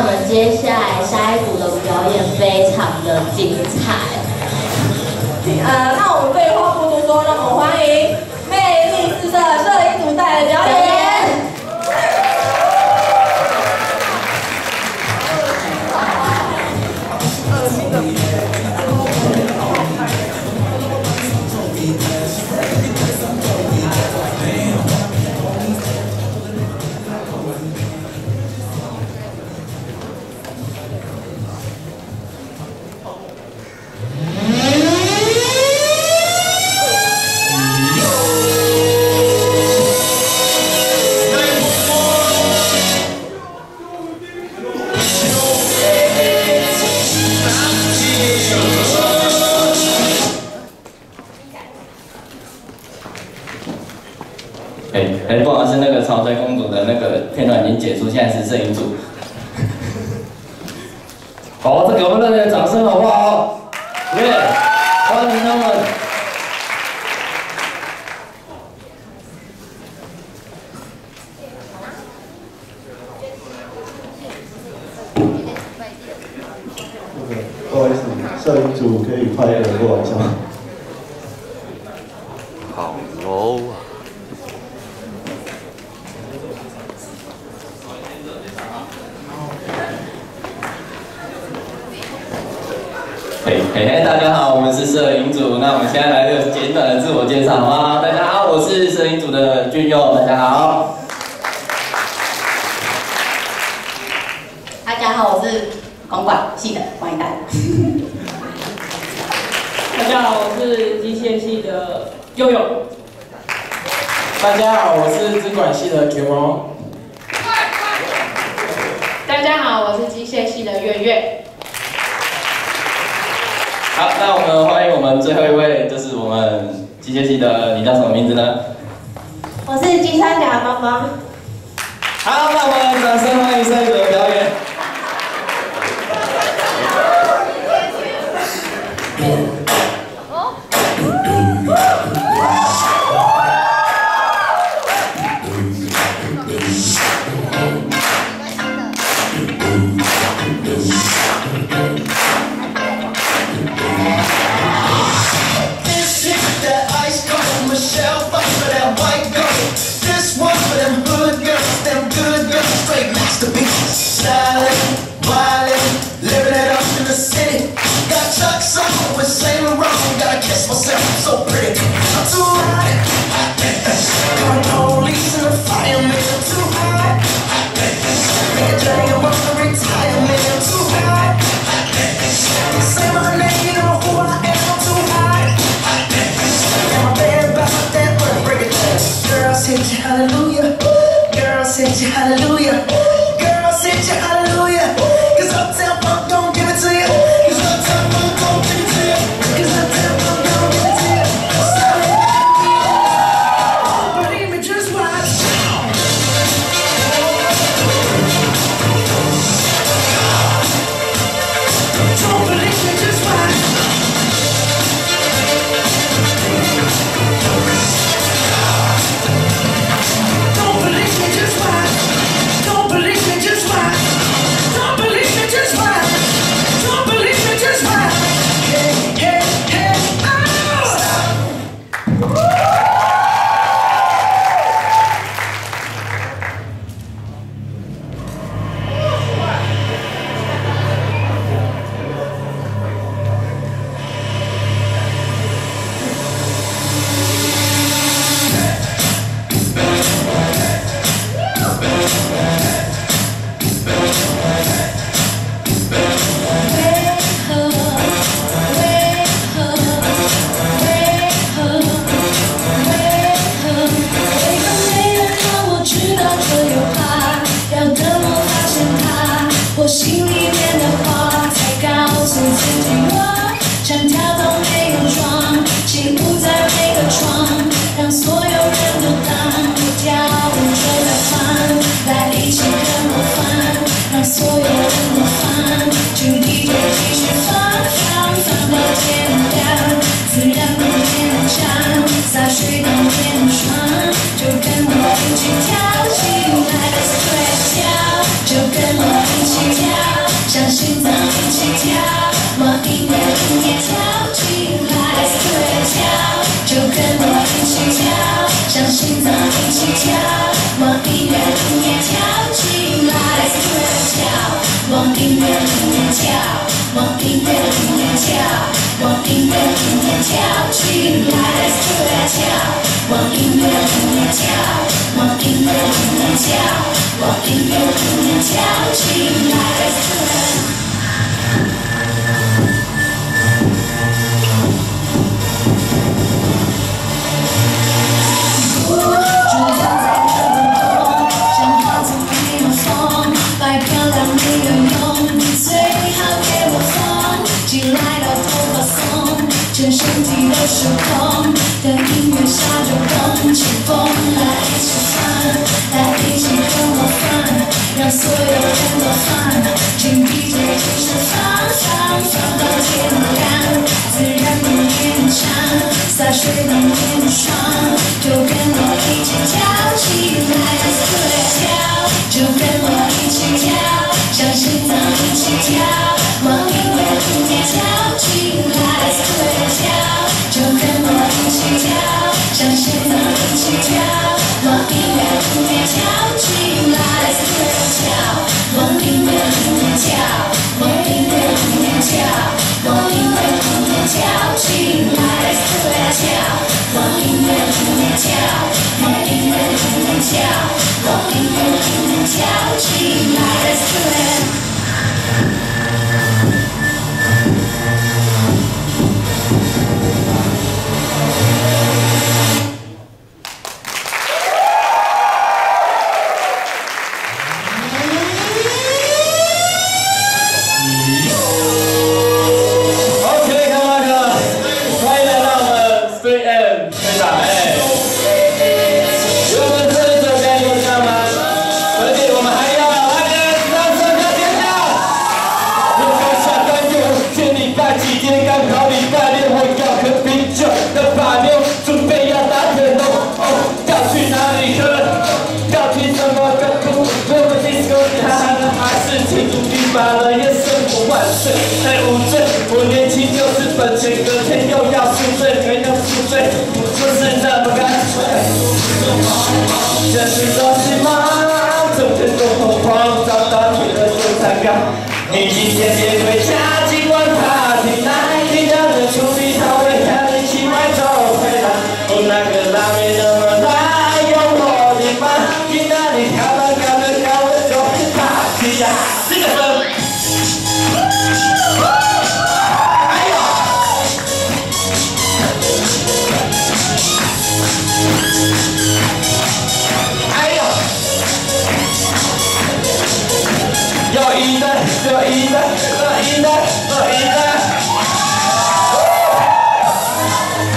我们接下来下一组的表演非常的精彩。那我们废话不多说，让我们欢迎魅力四射摄影组带来的表演。不好意思，那个潮水公主的那个片段已经结束，现在是摄影组。好，这给我们热烈的掌声好不好？耶！欢迎他们。不好意思，摄影组可以拍1个过来一下吗？好 low 啊！嘿，大家好，我们是摄影组。那我们现在来个简短的自我介绍好吗？大家好，我是摄影组的俊佑，大家好。大家好，我是公管系的王一丹。大家好，我是机械系的悠悠。大家好，我是资管系的田萌。大家好，我是机械系的月月。好，那我们欢迎我们最后一位，就是我们机械系的，你叫什么名字呢？我是金三甲邦邦。好，那我们掌声欢迎摄影组的表演。Hallelujah, girl, sing you hallelujah, girl, sing you hallelujah. 'Cause Uptown Funk don't give it to you. 'Cause Uptown Funk don't give it to you. 'Cause Uptown Funk don't give it to you. Don't believe me, just watch. Don't believe me, just watch. Don't believe me, just watch. 音乐里面跳，往音乐里面跳，往音乐里面跳起来 ，Let's do it 跳，往音乐里面跳，往音乐里面跳，往音乐里面跳起来 ，Let's do it。白漂亮没有用，你最好给我风，寄来的头发松，全身体都失控，等音乐下就动起风来，一起唱，来一起跟我放，让所有人都放，请 DJ 继续放到天亮，自然不勉强，洒水到天窗，就跟我一起跳起来 ，Let's do it 跳，就跟我一起跳，像心脏一起跳，往音乐里面跳起来 ，Let's do it 跳，就跟我一起跳，像心脏一起跳，往音乐里面跳起来 ，Let's do it 跳，往音乐里面跳，往音乐里面跳，往音乐里面跳起来 ，Let's do it 跳，往音乐里面跳，往音乐里面跳，往音乐里面跳起来 ，Let's do it。把了夜生活万岁，太无罪。我年轻就是本钱，隔天又要宿醉，没有宿醉，就是那么干脆。这是东西吗？整天都恐慌，找到你的就才刚。你今天别回家，今晚 party night， 你让人处理好，会看你起来走回来。我那个拉面那么辣，有我的妈！你那里跳吧，跳吧，跳吧，就 party 呀！这个歌。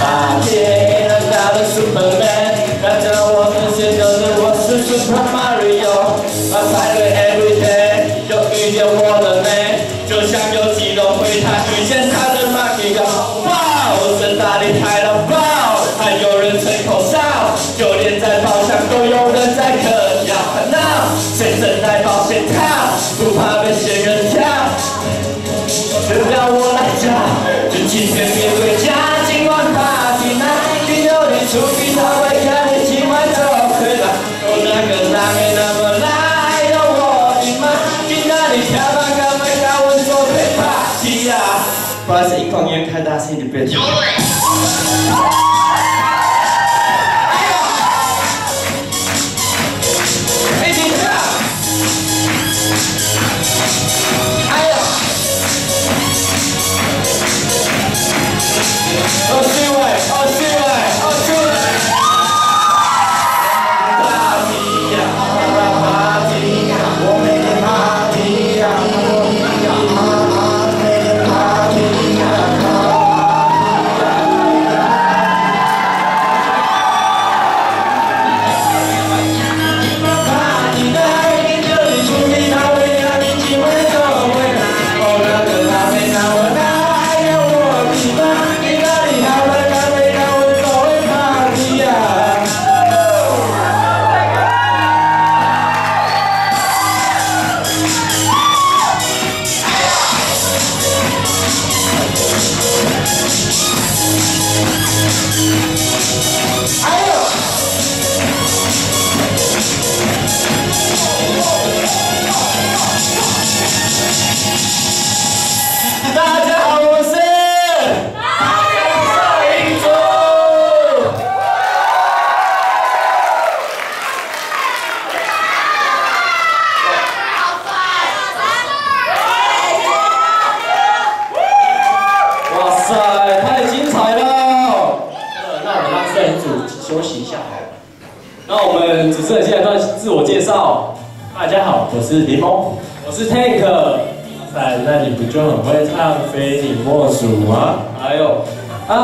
把天大的 Superman， 大家我们现在的我是 Super Mario， 排队 everyday， 有遇见我的美，就像有肌肉会他遇见他的 Mario， 哇，我真大力嗨到爆，还有人吹口哨，就连在包厢都有人在嗑药很闹，谁正戴保险套，不怕被仙人跳。就让我来教，就今天别回家，今晚 party night， 第六天出去他会看你今晚走回来。我那个拉面那么辣，有我的妈！你那里跳吧，干嘛搞我做陪 party 呀？不好意思，音控音乐开大声一点，别吵。组休息一下好了。那我们主持人现在段自我介绍。大家好，我是柠檬，我是 Tank。那你不就很会唱非你莫属吗？还有爱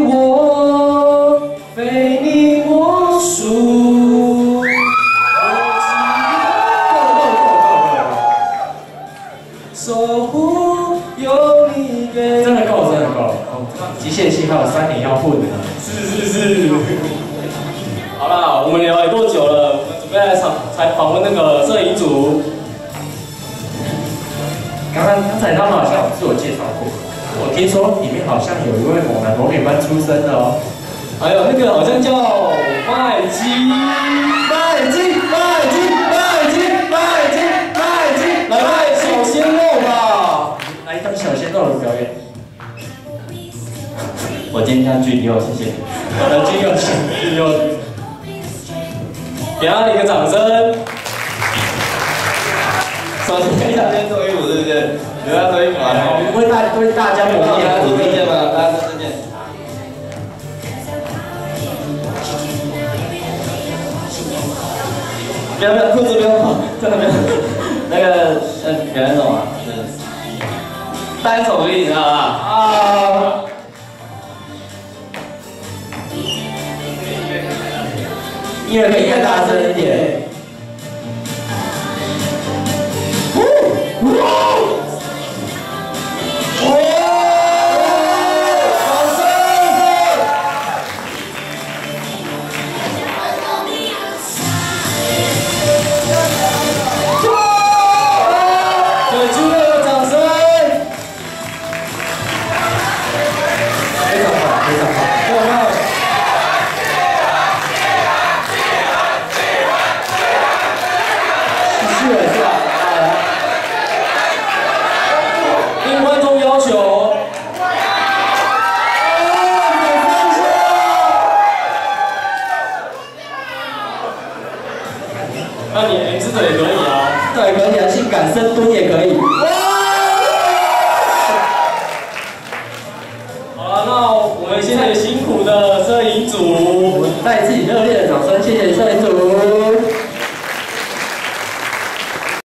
我非你莫属。守护有你给。真的够，真的够。机械系还有3年要混的。是。好啦，我们聊了多久了？我们准备来访问那个摄影组。刚才他们好像有自我介绍过，我听说里面好像有一位某男某女班出身的哦。还有那个好像叫麦基，来卖小鲜肉吧，来一段小鲜肉的表演。我今天距离哦，谢谢。我的距离哦，给他一个掌声。首先，大家做衣服对不对？有要做衣服吗？为大家磨练做这件吧，大家做这件。不要，裤子不要跑，真的不要。那个表演什么？单手可以的啊。音乐可以更大声一点。那你 X 的也可以啊，对，可以啊，性感深蹲也可以。好了，那我们现在辛苦的摄影组，再次热烈的掌声，谢谢摄影组。